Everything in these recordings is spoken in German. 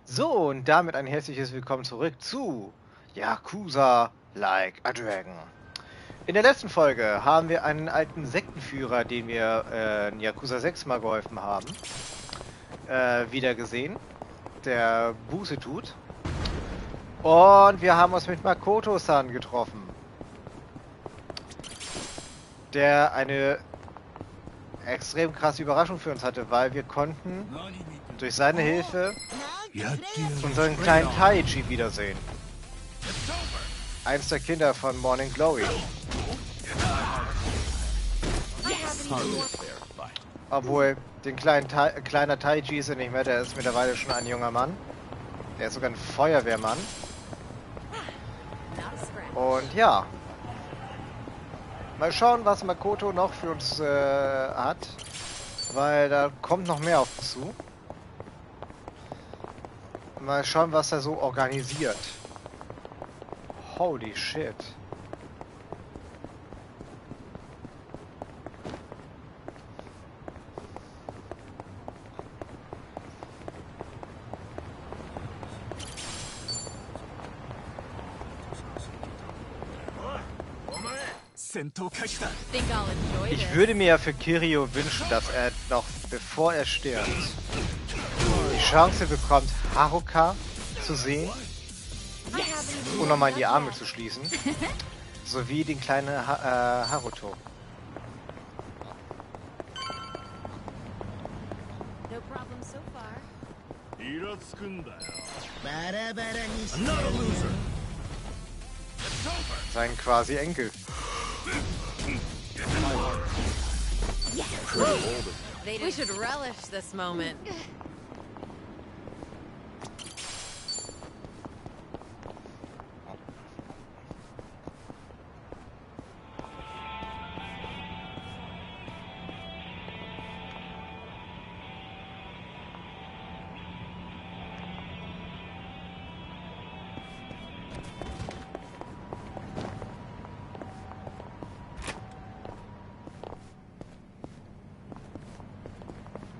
So, und damit ein herzliches Willkommen zurück zu Yakuza Like a Dragon. In der letzten Folge haben wir einen alten Sektenführer, den wir in Yakuza 6 mal geholfen haben, wieder gesehen, der Buße tut. Und wir haben uns mit Makoto-san getroffen, der eine extrem krasse Überraschung für uns hatte, weil wir konnten durch seine Hilfe unseren kleinen Taichi wiedersehen. Eins der Kinder von Morning Glory. Obwohl, kleiner Taichi ist er nicht mehr, der ist mittlerweile schon ein junger Mann. Der ist sogar ein Feuerwehrmann. Und ja. Mal schauen, was Makoto noch für uns hat. Weil da kommt noch mehr auf uns zu. Mal schauen, was er so organisiert. Holy shit. Ich würde mir ja für Kirio wünschen, dass er noch, bevor er stirbt, die Chance bekommt, Haruka zu sehen und nochmal in die Arme zu schließen, sowie den kleinen Haruto. Sein quasi Enkel. We should relish this moment.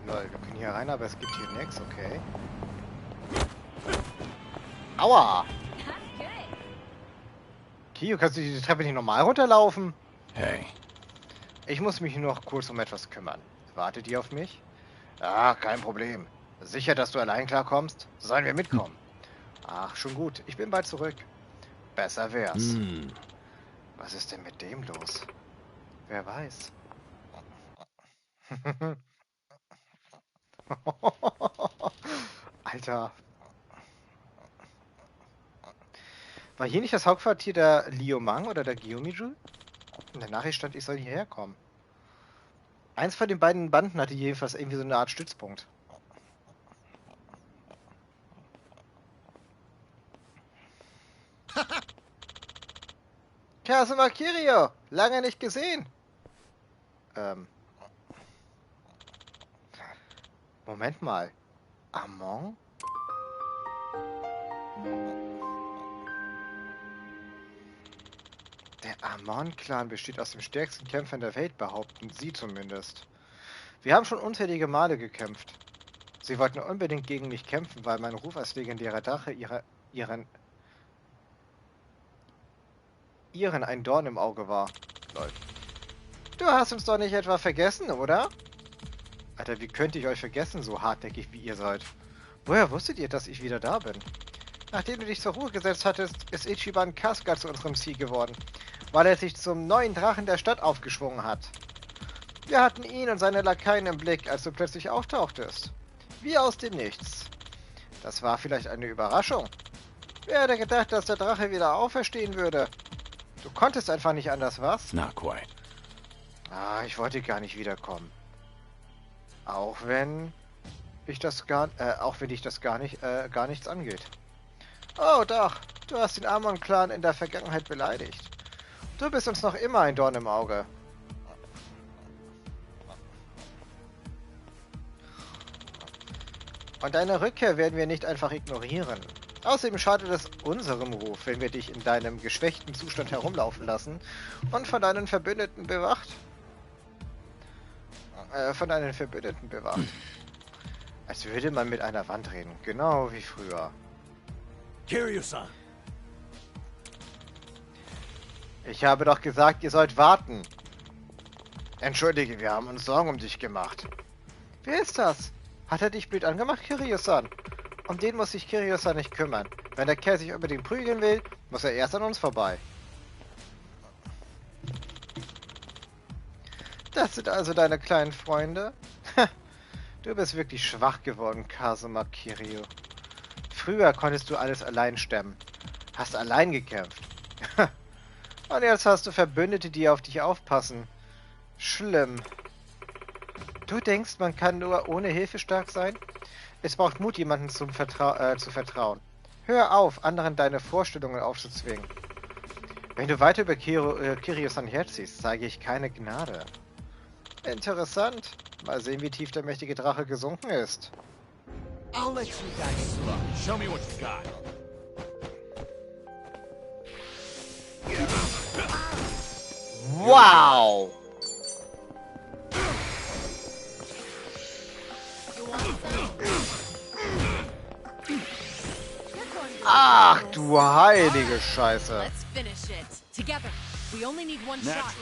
Lol, wir können hier rein, aber es gibt hier nichts, okay. Aua! Kio, kannst du die Treppe nicht normal runterlaufen? Hey. Ich muss mich nur noch kurz um etwas kümmern. Wartet ihr auf mich? Ah, kein Problem. Sicher, dass du allein klarkommst? Sollen wir mitkommen? Ach, schon gut. Ich bin bald zurück. Besser wär's. Was ist denn mit dem los? Wer weiß. Alter. War hier nicht das Hauptquartier der Liumang oder der Gyomiju? In der Nachricht stand, ich soll hierher kommen. Eins von den beiden Banden hatte jedenfalls irgendwie so eine Art Stützpunkt. Kasuma Kirio! Lange nicht gesehen! Moment mal. Amon? Der Amon-Clan besteht aus den stärksten Kämpfern der Welt, behaupten sie zumindest. Wir haben schon unzählige Male gekämpft. Sie wollten unbedingt gegen mich kämpfen, weil mein Ruf als legendärer Drache ihren ein Dorn im Auge war. Lol. Du hast uns doch nicht etwa vergessen, oder? Alter, wie könnte ich euch vergessen, so hartnäckig wie ihr seid? Woher wusstet ihr, dass ich wieder da bin? Nachdem du dich zur Ruhe gesetzt hattest, ist Ichiban Kasuga zu unserem Ziel geworden, weil er sich zum neuen Drachen der Stadt aufgeschwungen hat. Wir hatten ihn und seine Lakaien im Blick, als du plötzlich auftauchtest. Wie aus dem Nichts. Das war vielleicht eine Überraschung. Wer hätte gedacht, dass der Drache wieder auferstehen würde? Du konntest einfach nicht anders, was? Not quite. Ah, ich wollte gar nicht wiederkommen. Auch wenn dich das gar nichts angeht. Oh doch, du hast den Amon-Clan in der Vergangenheit beleidigt. Du bist uns noch immer ein Dorn im Auge. Und deine Rückkehr werden wir nicht einfach ignorieren. Außerdem schadet es unserem Ruf, wenn wir dich in deinem geschwächten Zustand herumlaufen lassen und von deinen Verbündeten bewacht. Als würde man mit einer Wand reden. Genau wie früher. Kiryu-san. Ich habe doch gesagt, ihr sollt warten. Entschuldige, wir haben uns Sorgen um dich gemacht. Wer ist das? Hat er dich blöd angemacht, Kiryu-san? Um den muss sich Kiryu-san nicht kümmern. Wenn der Kerl sich unbedingt prügeln will, muss er erst an uns vorbei. Das sind also deine kleinen Freunde? Du bist wirklich schwach geworden, Kazuma Kiryu. Früher konntest du alles allein stemmen. Hast allein gekämpft. Und jetzt hast du Verbündete, die auf dich aufpassen. Schlimm. Du denkst, man kann nur ohne Hilfe stark sein? Es braucht Mut, jemandem zu vertrauen. Hör auf, anderen deine Vorstellungen aufzuzwingen. Wenn du weiter über Kiryu-san herziehst, zeige ich keine Gnade. Interessant. Mal sehen, wie tief der mächtige Drache gesunken ist. I'll let you guys slow. Show me what you got. Wow! Ach du heilige Scheiße. Let's finish it together. We only need one shot.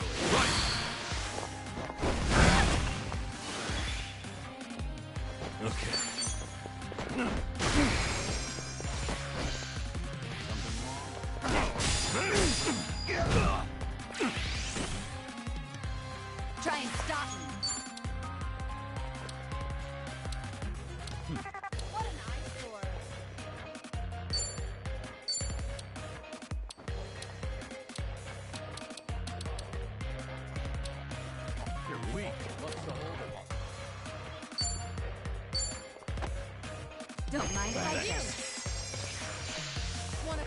Okay. Try and stop me. What an eyesore. You're weak. What's the hold? Don't mind if I do. Wanna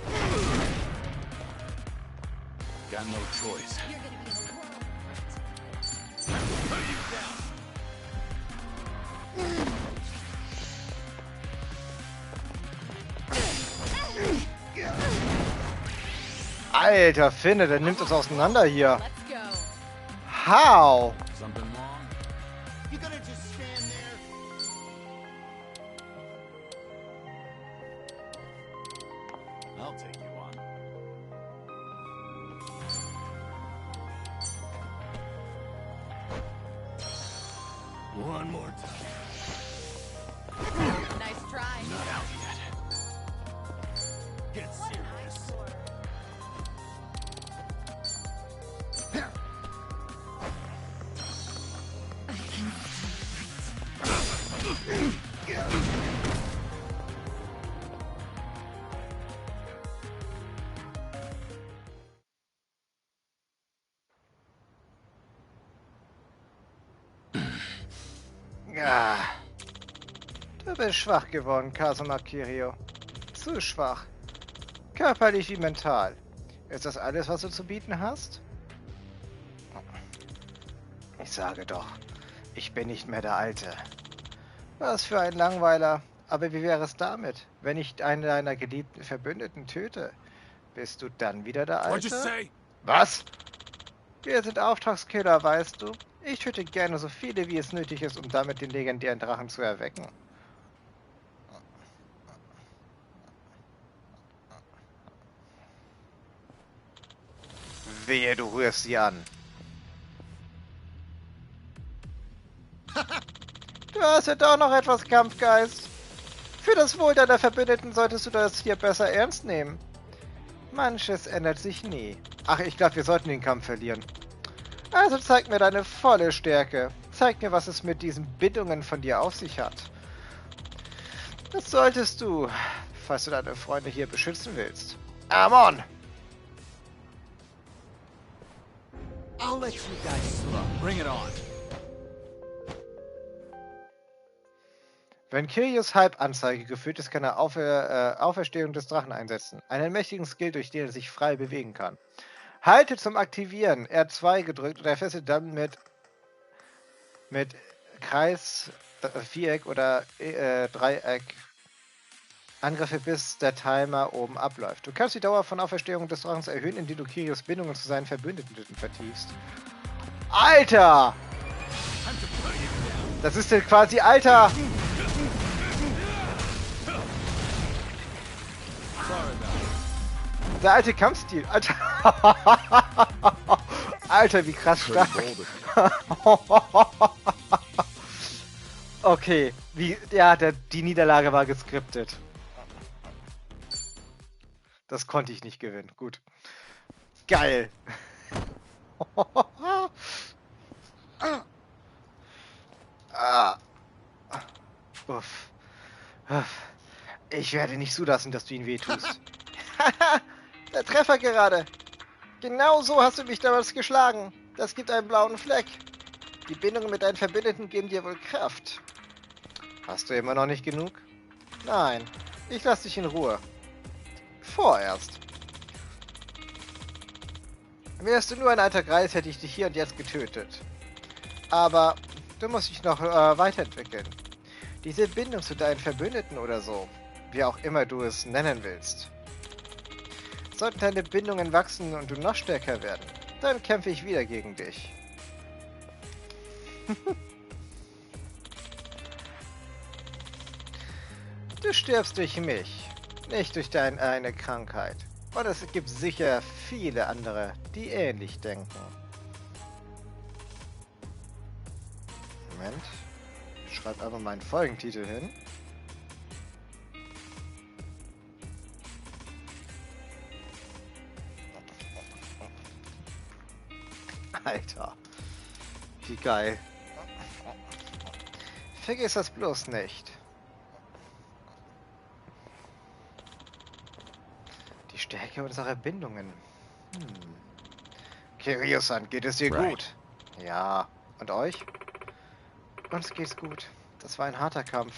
Got no choice. You're gonna be the world. Put you down. Alter, Finne, der nimmt uns auseinander hier. Let's go. How? Something wrong? You gonna just stand there? I'll take you on. One more time. Nice try. Not out yet. Get What an serious. eyesore. Ja. Du bist schwach geworden, Kazuma Kiryu. Zu schwach. Körperlich wie mental. Ist das alles, was du zu bieten hast? Ich sage doch, ich bin nicht mehr der Alte. Was für ein Langweiler. Aber wie wäre es damit, wenn ich einen deiner geliebten Verbündeten töte? Bist du dann wieder der What'd you Alte? say? Was? Wir sind Auftragskiller, weißt du? Ich töte gerne so viele, wie es nötig ist, um damit den legendären Drachen zu erwecken. Wehe, du rührst sie an. Du hast ja doch noch etwas Kampfgeist. Für das Wohl deiner Verbündeten solltest du das hier besser ernst nehmen. Manches ändert sich nie. Ach, ich glaube, wir sollten den Kampf verlieren. Also zeig mir deine volle Stärke. Zeig mir, was es mit diesen Bindungen von dir auf sich hat. Das solltest du, falls du deine Freunde hier beschützen willst. Amon! I'll let you guys slow. Bring it on. Wenn Kiryus Halbanzeige geführt ist, kann er Auferstehung des Drachen einsetzen. Einen mächtigen Skill, durch den er sich frei bewegen kann. Halte zum Aktivieren R2 gedrückt und er fesselt dann mit Kreis, Viereck oder Dreieck Angriffe, bis der Timer oben abläuft. Du kannst die Dauer von Auferstehung des Drachens erhöhen, indem du Kiryus Bindungen zu seinen Verbündeten vertiefst. Alter! Das ist denn quasi Alter! Der alte Kampfstil. Alter. Alter, wie krass stark. Okay. Ja, die Niederlage war geskriptet. Das konnte ich nicht gewinnen. Gut. Geil. Uff. Ich werde nicht zulassen, dass du ihn wehtust. Haha, der Treffer gerade. Genau so hast du mich damals geschlagen. Das gibt einen blauen Fleck. Die Bindungen mit deinen Verbündeten geben dir wohl Kraft. Hast du immer noch nicht genug? Nein, ich lasse dich in Ruhe. Vorerst. Wärst du nur ein alter Greis, hätte ich dich hier und jetzt getötet. Aber du musst dich noch weiterentwickeln. Diese Bindung zu deinen Verbündeten oder so, wie auch immer du es nennen willst. Sollten deine Bindungen wachsen und du noch stärker werden, dann kämpfe ich wieder gegen dich. Du stirbst durch mich, nicht durch deine Krankheit. Und es gibt sicher viele andere, die ähnlich denken. Moment. Ich schreibe einfach meinen Folgentitel hin. Alter. Wie geil. Vergiss das bloß nicht. Die Stärke unserer Bindungen. Kiryu-san, geht es dir gut? Ja. Und euch? Uns geht's gut. Das war ein harter Kampf.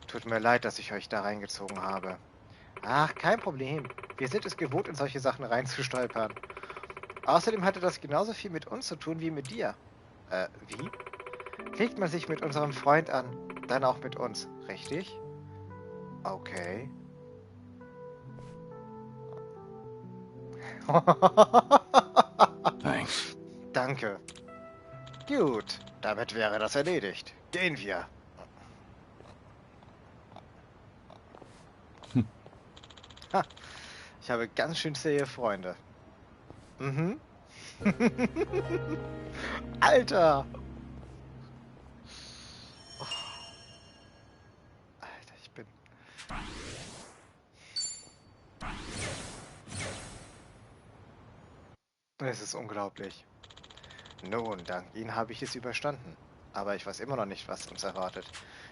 Tut mir leid, dass ich euch da reingezogen habe. Ach, kein Problem. Wir sind es gewohnt, in solche Sachen reinzustolpern. Außerdem hatte das genauso viel mit uns zu tun wie mit dir. Wie? Legt man sich mit unserem Freund an, dann auch mit uns, richtig? Okay. Thanks. Danke. Gut, damit wäre das erledigt. Gehen wir. Ha, ich habe ganz schön zähe Freunde. Mhm. Alter! Oh. Alter, ich bin... Es ist unglaublich. Nun, dank Ihnen habe ich es überstanden. Aber ich weiß immer noch nicht, was uns erwartet.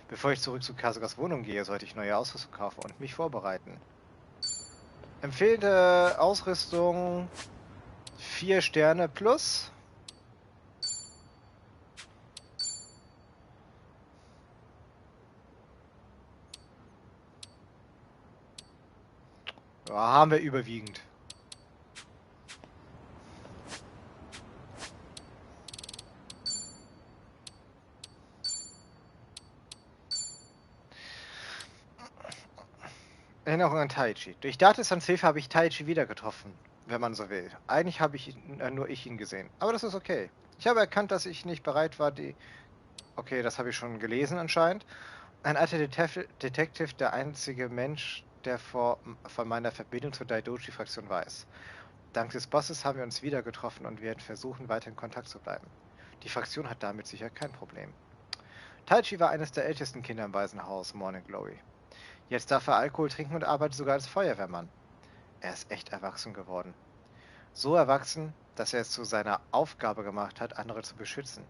Bevor ich zurück zu Kasugas Wohnung gehe, sollte ich neue Ausrüstung kaufen und mich vorbereiten. Empfehlende Ausrüstung 4 Sterne plus. Ja, haben wir überwiegend. Erinnerung an Taichi. Durch Dates Hilfe habe ich Taichi wieder getroffen, wenn man so will. Eigentlich habe nur ich ihn gesehen. Aber das ist okay. Ich habe erkannt, dass ich nicht bereit war, die... Okay, das habe ich schon gelesen anscheinend. Ein alter Detective, der einzige Mensch, der von meiner Verbindung zur Daidoji-Fraktion weiß. Dank des Bosses haben wir uns wieder getroffen und werden versuchen, weiter in Kontakt zu bleiben. Die Fraktion hat damit sicher kein Problem. Taichi war eines der ältesten Kinder im Waisenhaus Morning Glory. Jetzt darf er Alkohol trinken und arbeitet sogar als Feuerwehrmann. Er ist echt erwachsen geworden. So erwachsen, dass er es zu seiner Aufgabe gemacht hat, andere zu beschützen.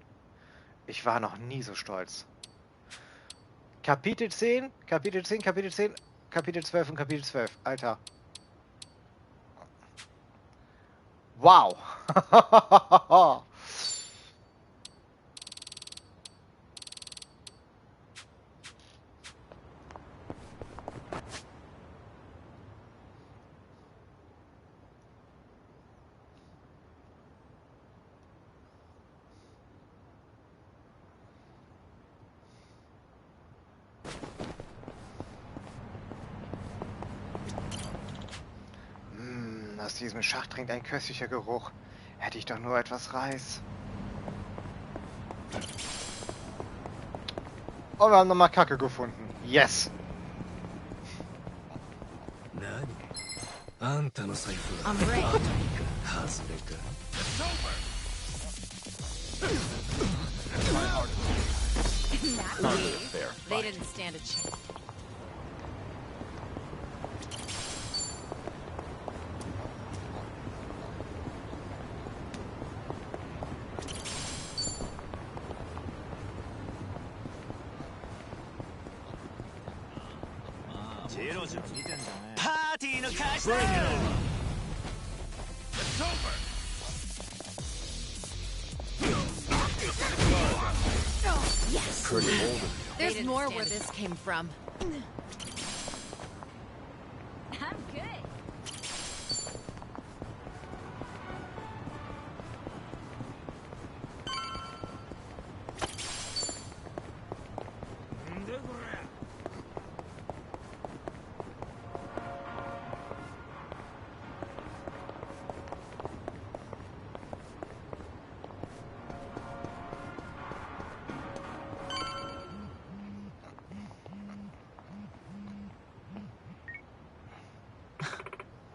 Ich war noch nie so stolz. Kapitel 10, Kapitel 10, Kapitel 10, Kapitel 12 und Kapitel 12. Alter. Wow. Aus diesem Schacht dringt ein köstlicher Geruch. Hätte ich doch nur etwas Reis. Oh, wir haben nochmal Kacke gefunden. Yes! あんたの財布 I'm ready. 外れか Naturally, they didn't stand a chance. Party の開始だ Yes. Pretty old. There's more where this came from. I'm good.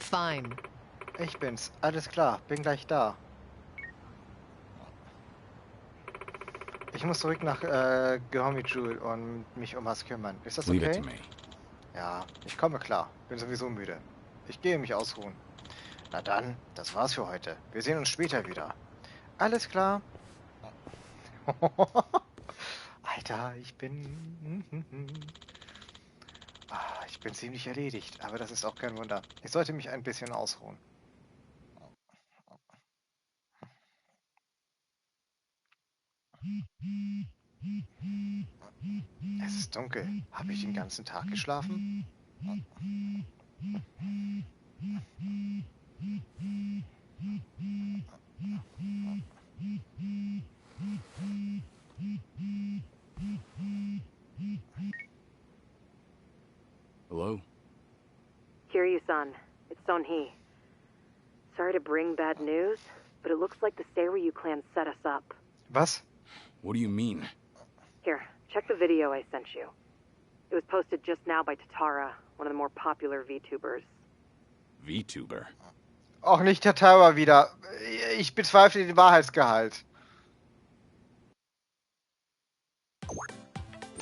Fine. Ich bin's. Alles klar. Bin gleich da. Ich muss zurück nach Gehomijul und mich um was kümmern. Ist das Leave it okay? to me. Ja, ich komme klar. Bin sowieso müde. Ich gehe mich ausruhen. Na dann, das war's für heute. Wir sehen uns später wieder. Alles klar. Alter, ich bin... ich bin ziemlich erledigt, aber das ist auch kein Wunder. Ich sollte mich ein bisschen ausruhen. Es ist dunkel. Habe ich den ganzen Tag geschlafen? Hello? Kiryu-san, it's Son-hee. Sorry to bring bad news, but it looks like the Seiryu clan set us up. Was? What do you mean? Here, check the video I sent you. It was posted just now by Tatara, one of the more popular VTubers. VTuber? Auch nicht der Tower wieder. Ich bezweifle den Wahrheitsgehalt.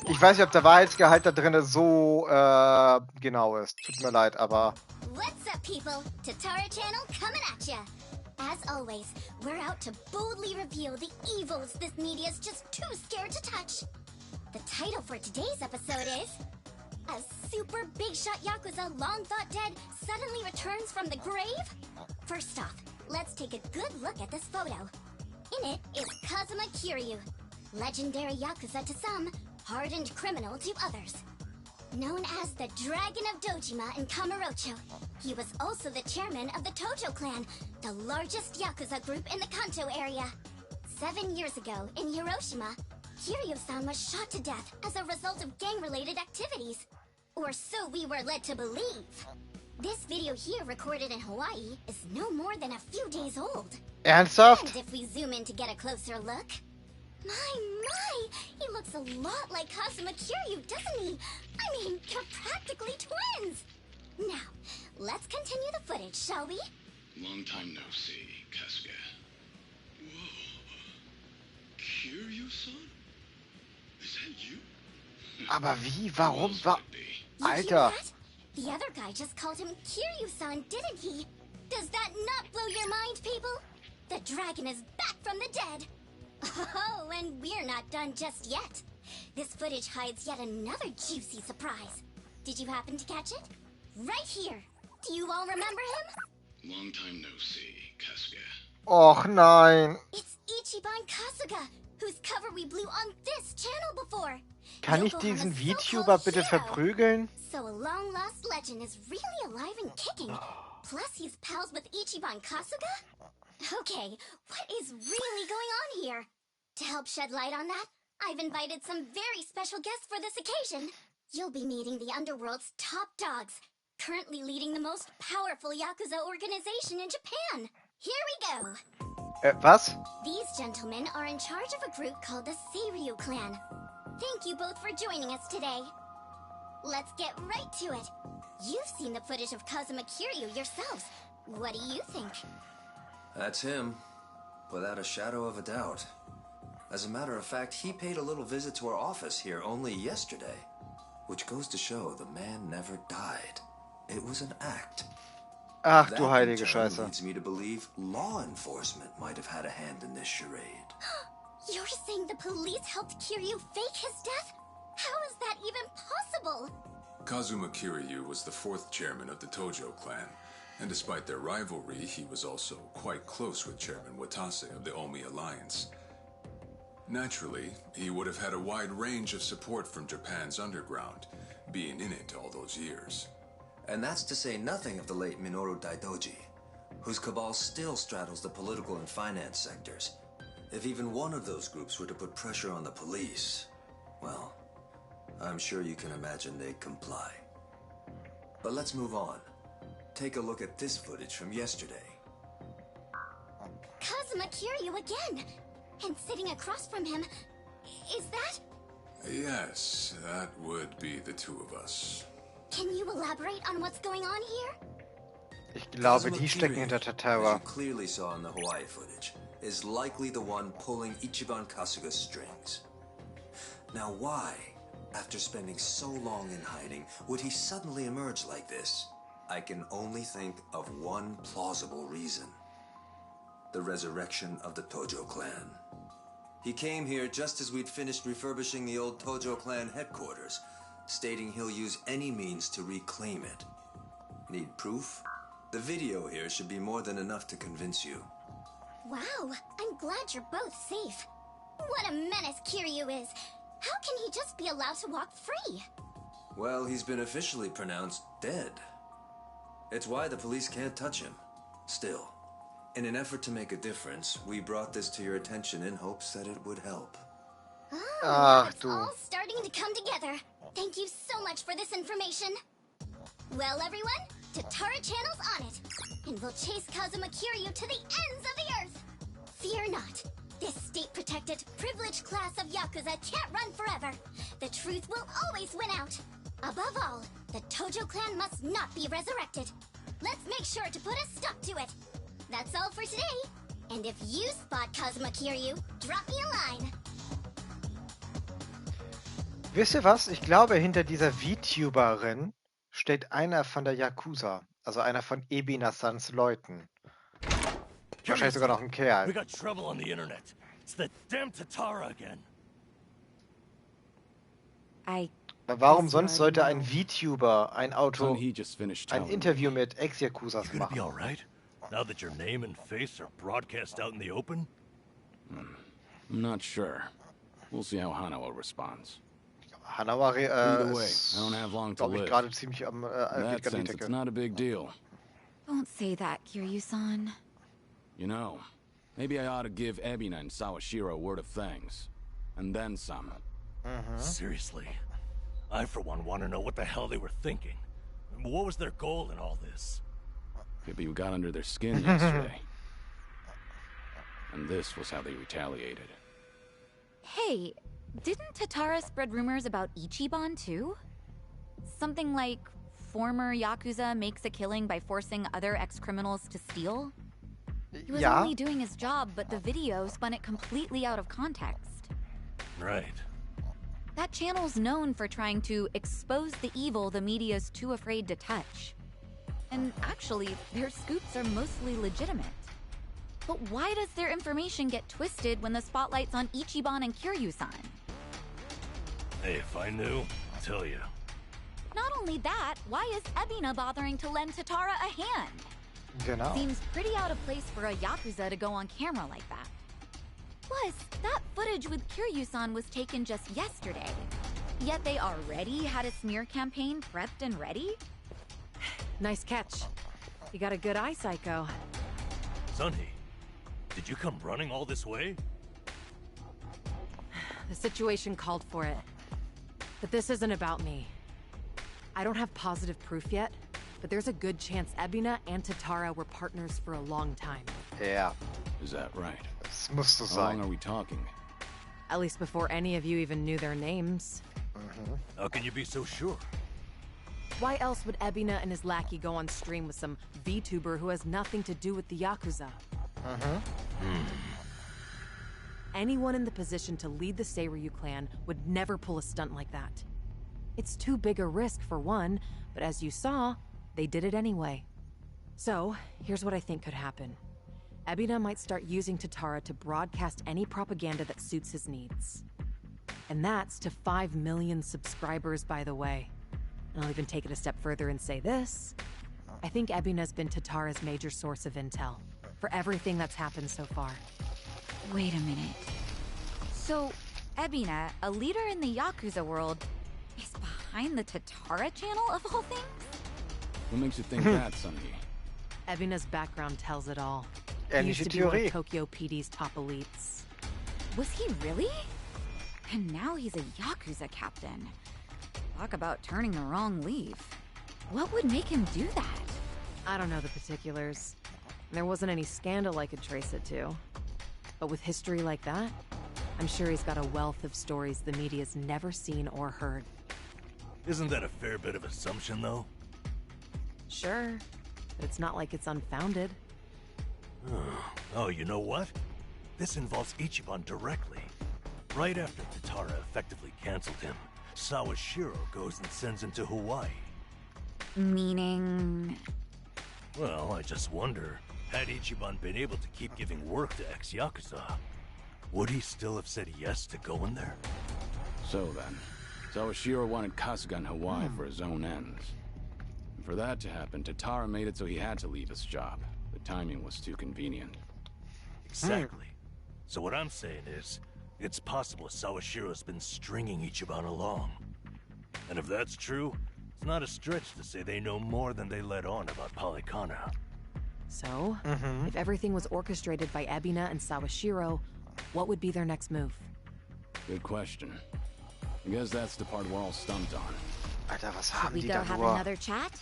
Ich weiß nicht, ob der Wahrheitsgehalt da drin so genau ist. Tut mir leid, aber... What's up, people? Tatara Channel coming at ya. As always, we're out to boldly reveal the evils this media's just too scared to touch. The title for today's episode is... A super big shot Yakuza long thought dead suddenly returns from the grave? First off, let's take a good look at this photo. In it is Kazuma Kiryu, legendary Yakuza to some, hardened criminal to others. Known as the Dragon of Dojima in Kamurocho, he was also the chairman of the Tojo clan, the largest Yakuza group in the Kanto area. 7 years ago, in Hiroshima, Kiryu-san was shot to death as a result of gang-related activities. Or so we were led to believe. This video here, recorded in Hawaii, is no more than a few days old. Ernsthaft? And if we zoom in to get a closer look... My! He looks a lot like Kazuma Kiryu, doesn't he? I mean, they're practically twins! Now, let's continue the footage, shall we? Long time no see, Kasuga. Whoa. Kiryu-san? Is that you? Aber wie? Warum? You hear Alter. that? The other guy just called him Kiryu-san, didn't he? Does that not blow your mind, people? The dragon is back from the dead! Oh, and we're not done just yet. This footage hides yet another juicy surprise. Did you happen to catch it? Right here. Do you all remember him? Long time no see, Kasuga. Och nein. It's Ichiban Kasuga, whose cover we blew on this channel before. Kann ich diesen VTuber bitte verprügeln? So a long-lost legend is really alive and kicking. Plus he's pals with Ichiban Kasuga? Okay, what is really going on here? To help shed light on that, I've invited some very special guests for this occasion. You'll be meeting the Underworld's top dogs, currently leading the most powerful Yakuza organization in Japan. Here we go. Was? These gentlemen are in charge of a group called the Seiryu clan. Thank you both for joining us today. Let's get right to it. You've seen the footage of Kazuma Kiryu yourselves. What do you think? That's him, without a shadow of a doubt. As a matter of fact, he paid a little visit to our office here only yesterday, which goes to show the man never died. It was an act. Ach That du in heilige turn Scheiße. leads me to believe law enforcement might have had a hand in this charade. You're saying the police helped Kiryu fake his death? How is that even possible? Kazuma Kiryu was the fourth chairman of the Tojo clan, and despite their rivalry, he was also quite close with Chairman Watase of the Omi Alliance. Naturally, he would have had a wide range of support from Japan's underground, being in it all those years. And that's to say nothing of the late Minoru Daidoji, whose cabal still straddles the political and finance sectors. If even one of those groups were to put pressure on the police, well, I'm sure you can imagine they'd comply. But let's move on. Take a look at this footage from yesterday. Kazuma Kiryu again! And sitting across from him, is that? Yes, that would be the two of us. Can you elaborate on what's going on here? Ich glaube, Kazuma die stecken Kiryu, hinter as you Tatawa. clearly saw in the Hawaii footage, is likely the one pulling Ichiban Kasuga's strings. Now why, after spending so long in hiding, would he suddenly emerge like this? I can only think of one plausible reason. The resurrection of the Tojo clan. He came here just as we'd finished refurbishing the old Tojo clan headquarters, stating he'll use any means to reclaim it. Need proof? The video here should be more than enough to convince you. Wow, I'm glad you're both safe. What a menace Kiryu is. How can he just be allowed to walk free? Well, he's been officially pronounced dead. It's why the police can't touch him. Still, in an effort to make a difference, we brought this to your attention in hopes that it would help. Ach It's du. all starting to come together. Thank you so much for this information. Well, everyone, Tatara Channel's on it. And we'll chase Kazuma Kiryu to the ends of the earth. Fear not. This state-protected, privileged class of Yakuza can't run forever. The truth will always win out. Above all, the Tojo clan must not be resurrected. Let's make sure to put a stop to it. That's all for today. And if you spot Kazuma Kiryu, drop me a line. Wisst ihr was? Ich glaube, hinter dieser VTuberin steht einer von der Yakuza. Also einer von Ebina-sans Leuten. Wahrscheinlich sogar noch ein We Kerl. got trouble on the internet. It's the damn Tatara again. Aber warum sonst sollte ein VTuber ein Auto, He just finished ein telling me. Interview mit Ex-Yakuzas You gonna be machen? alright? Now that your name and face are broadcast out in the open? I'm not sure. We'll see how Hanawa responds. Hanawa Either way, I don't have long to glaube ich, live. gerade ziemlich am In geht that gerade die sense, it's Decke. not a big deal. Don't say that, Kiryu-san. You know, maybe I ought to give Ebina and Sawashiro a word of thanks. And then some. Seriously. I, for one, want to know what the hell they were thinking. What was their goal in all this? Maybe we got under their skin yesterday. And this was how they retaliated. Hey, didn't Tatara spread rumors about Ichiban too? Something like former Yakuza makes a killing by forcing other ex-criminals to steal? He was Ja, only doing his job, but the video spun it completely out of context. Right. That channel's known for trying to expose the evil the media's too afraid to touch. And actually, their scoops are mostly legitimate. But why does their information get twisted when the spotlight's on Ichiban and Kiryu-san? Hey, if I knew, I'll tell you. Not only that, why is Ebina bothering to lend Tatara a hand? genau. Seems pretty out of place for a Yakuza to go on camera like that. Plus, that footage with Kiryu-san was taken just yesterday. Yet they already had a smear campaign prepped and ready? Nice catch. You got a good eye, Psycho. Sunhee, did you come running all this way? The situation called for it. But this isn't about me. I don't have positive proof yet, but there's a good chance Ebina and Tatara were partners for a long time. Ja, Is that right? es muss so How long sein. are we talking? At least before any of you even knew their names. How can you be so sure? Why else would Ebina and his lackey go on stream with some VTuber who has nothing to do with the Yakuza? Anyone in the position to lead the Seiryu clan would never pull a stunt like that. It's too big a risk for one, but as you saw, they did it anyway. So, here's what I think could happen. Ebina might start using Tatara to broadcast any propaganda that suits his needs. And that's to 5 million subscribers, by the way. And I'll even take it a step further and say this. I think Ebina's been Tatara's major source of intel for everything that's happened so far. Wait a minute. So, Ebina, a leader in the Yakuza world, is behind the Tatara channel of all things? What makes you think that, Sunny? Ebina's background tells it all. He Ähnliche used to be one of Theorie. Tokyo PD's top elites. Was he really? And now he's a Yakuza captain. Talk about turning the wrong leaf. What would make him do that? I don't know the particulars. There wasn't any scandal I could trace it to. But with history like that, I'm sure he's got a wealth of stories the media's never seen or heard. Isn't that a fair bit of assumption, though? Sure, but it's not like it's unfounded. Oh, you know what? This involves Ichiban directly. Right after Tatara effectively canceled him, Sawashiro goes and sends him to Hawaii. Meaning... Well, I just wonder, had Ichiban been able to keep giving work to ex-Yakuza, would he still have said yes to going there? So then, Sawashiro wanted Kasuga in Hawaii for his own ends. And for that to happen, Tatara made it so he had to leave his job. The timing was too convenient. Exactly. So what I'm saying is, it's possible Sawashiro's been stringing Ichiban along. And if that's true, it's not a stretch to say they know more than they let on about Polycana. So, if everything was orchestrated by Ebina and Sawashiro, what would be their next move? Good question. I guess that's the part we're all stumped on. Alter, was Should haben we die go da have nur? another chat?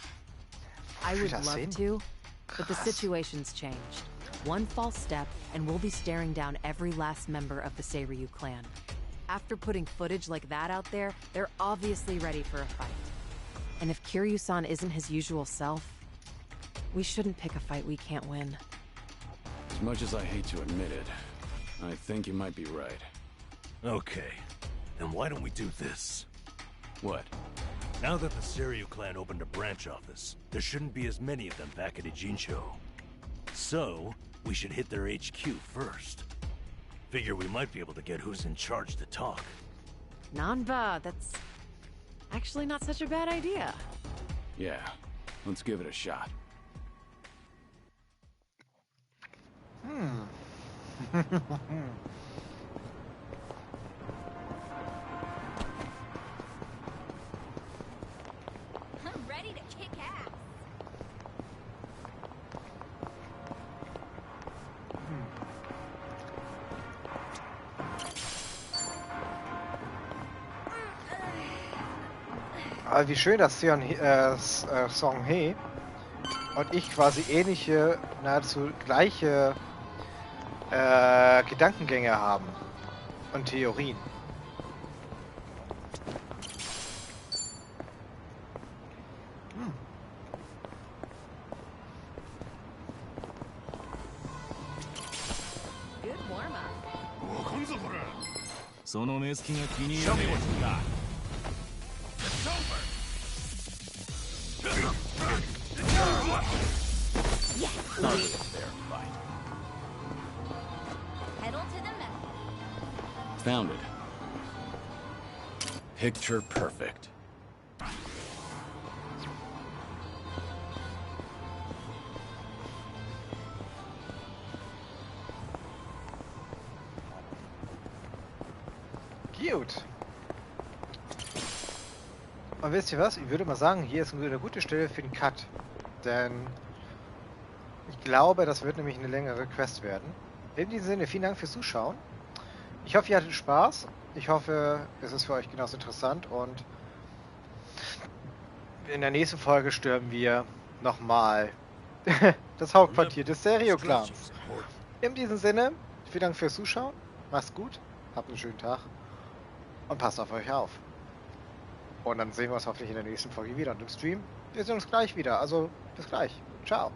I would das love sehen? to, but the Krass. situation's changed. One false step, and we'll be staring down every last member of the Seiryu clan. After putting footage like that out there, they're obviously ready for a fight. And if Kiryu-san isn't his usual self, we shouldn't pick a fight we can't win. As much as I hate to admit it, I think you might be right. Okay, then why don't we do this? What? Now that the Seiryu clan opened a branch office, there shouldn't be as many of them back at Ijincho. So, we should hit their HQ first. Figure we might be able to get who's in charge to talk. Nanba, that's actually not such a bad idea. Yeah, let's give it a shot. I'm ready to kick ass. Aber wie schön, dass Song Hye und ich quasi ähnliche, nahezu gleiche Gedankengänge haben und Theorien. Good warm-up. その目つきが気に入 Show ら me ね what you got. Pedal to the metal. Found it. Picture perfect. Gut. Und wisst ihr was? Ich würde mal sagen, hier ist eine gute Stelle für den Cut. Denn ich glaube, das wird nämlich eine längere Quest werden. In diesem Sinne, vielen Dank fürs Zuschauen. Ich hoffe, ihr hattet Spaß. Ich hoffe, es ist für euch genauso interessant. Und in der nächsten Folge stürmen wir nochmal das Hauptquartier des Seiryu-Clans. In diesem Sinne, vielen Dank fürs Zuschauen. Macht's gut, habt einen schönen Tag und passt auf euch auf. Und dann sehen wir uns hoffentlich in der nächsten Folge wieder und im Stream. Wir sehen uns gleich wieder. Also bis gleich. Ciao.